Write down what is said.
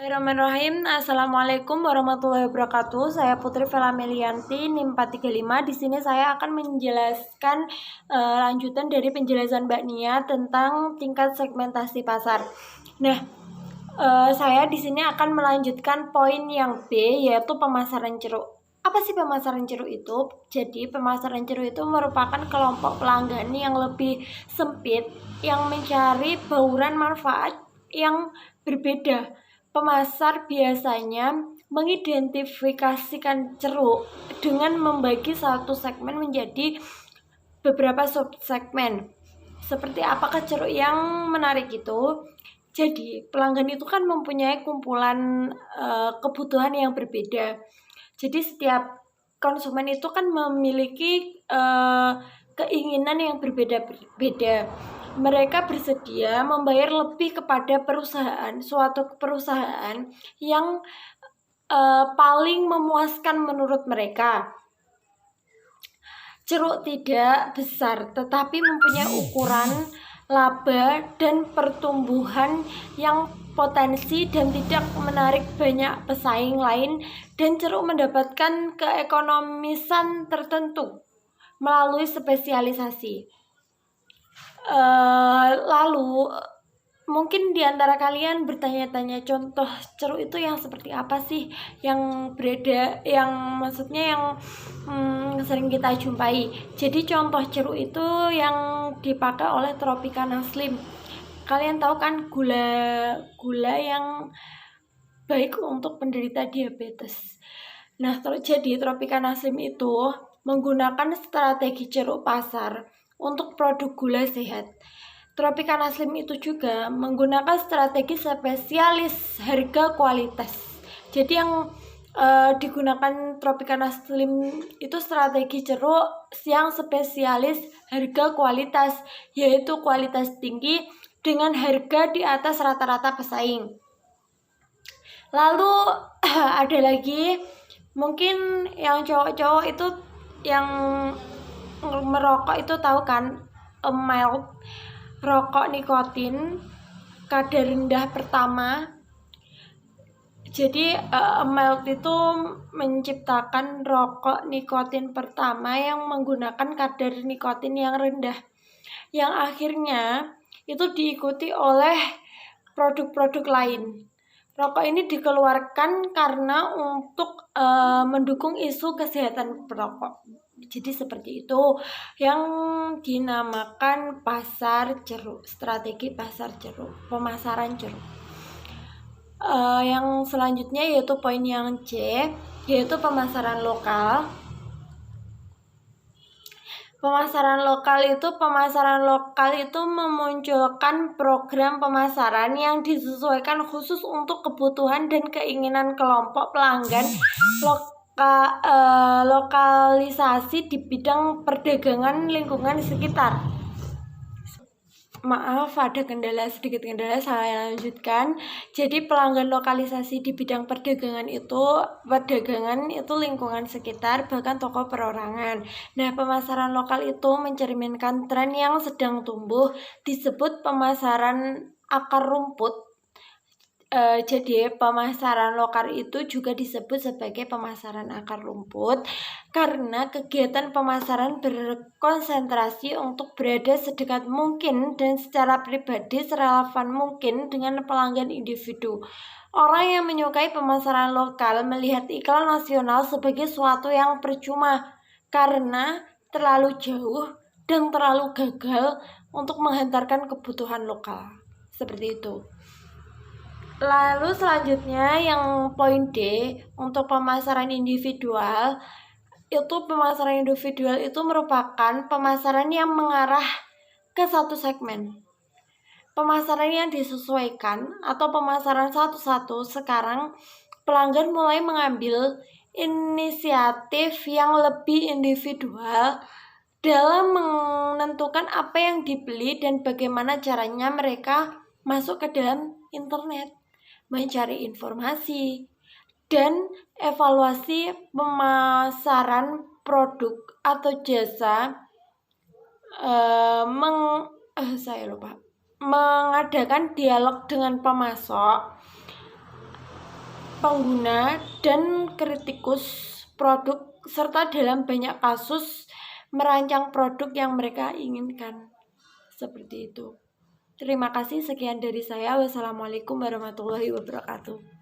Bismillahirrahmanirrahim. Assalamualaikum warahmatullahi wabarakatuh. Saya Putri Vela Melianti, NIM 435. Di sini saya akan menjelaskan lanjutan dari penjelasan Mbak Nia tentang tingkat segmentasi pasar. Nah, saya di sini akan melanjutkan poin yang B, yaitu pemasaran ceruk. Apa sih pemasaran ceruk itu? Jadi pemasaran ceruk itu merupakan kelompok pelanggan yang lebih sempit yang mencari bauran manfaat yang berbeda. Pemasar biasanya mengidentifikasikan ceruk dengan membagi satu segmen menjadi beberapa subsegmen. Seperti apakah ceruk yang menarik itu? Jadi pelanggan itu kan mempunyai kumpulan kebutuhan yang berbeda. Jadi setiap konsumen itu kan memiliki keinginan yang berbeda-beda. Mereka bersedia membayar lebih kepada suatu perusahaan yang paling memuaskan menurut mereka. Ceruk tidak besar, tetapi mempunyai ukuran, laba, dan pertumbuhan yang potensi dan tidak menarik banyak pesaing lain, dan ceruk mendapatkan keekonomisan tertentu melalui spesialisasi. Lalu mungkin di antara kalian bertanya-tanya contoh ceruk itu yang seperti apa sih yang sering kita jumpai. Jadi contoh ceruk itu yang dipakai oleh Tropicana Slim. Kalian tahu kan gula yang baik untuk penderita diabetes. Nah, jadi Tropicana Slim itu menggunakan strategi ceruk pasar untuk produk gula sehat. Tropicana Slim itu juga menggunakan strategi spesialis harga kualitas. Jadi yang digunakan Tropicana Slim itu strategi ceruk yang spesialis harga kualitas, yaitu kualitas tinggi dengan harga di atas rata-rata pesaing. Lalu ada lagi mungkin yang cowok-cowok itu yang merokok itu tahu kan, mild rokok nikotin kadar rendah pertama. Jadi mild itu menciptakan rokok nikotin pertama yang menggunakan kadar nikotin yang rendah, yang akhirnya itu diikuti oleh produk-produk lain. Rokok ini dikeluarkan karena untuk mendukung isu kesehatan perokok. Jadi seperti itu yang dinamakan pasar ceruk, strategi pasar ceruk, pemasaran ceruk. Yang selanjutnya yaitu poin yang C, yaitu pemasaran lokal. Pemasaran lokal itu memunculkan program pemasaran yang disesuaikan khusus untuk kebutuhan dan keinginan kelompok pelanggan lokalisasi di bidang perdagangan lingkungan sekitar. Maaf, ada sedikit kendala, saya lanjutkan. Jadi pelanggan lokalisasi di bidang perdagangan itu lingkungan sekitar, bahkan toko perorangan. Nah, pemasaran lokal itu mencerminkan tren yang sedang tumbuh, disebut pemasaran akar rumput. Jadi pemasaran lokal itu juga disebut sebagai pemasaran akar rumput karena kegiatan pemasaran berkonsentrasi untuk berada sedekat mungkin dan secara pribadi serelevan mungkin dengan pelanggan individu. Orang yang menyukai pemasaran lokal melihat iklan nasional sebagai suatu yang percuma karena terlalu jauh dan terlalu gagal untuk menghantarkan kebutuhan lokal. Seperti itu. Lalu selanjutnya yang poin D untuk pemasaran individual. Pemasaran individual itu merupakan pemasaran yang mengarah ke satu segmen. Pemasaran yang disesuaikan atau pemasaran satu-satu. Sekarang pelanggan mulai mengambil inisiatif yang lebih individual dalam menentukan apa yang dibeli dan bagaimana caranya mereka masuk ke dalam internet, mencari informasi, dan evaluasi pemasaran produk atau jasa, mengadakan dialog dengan pemasok, pengguna dan kritikus produk, serta dalam banyak kasus merancang produk yang mereka inginkan. Seperti itu. Terima kasih, sekian dari saya. Wassalamualaikum warahmatullahi wabarakatuh.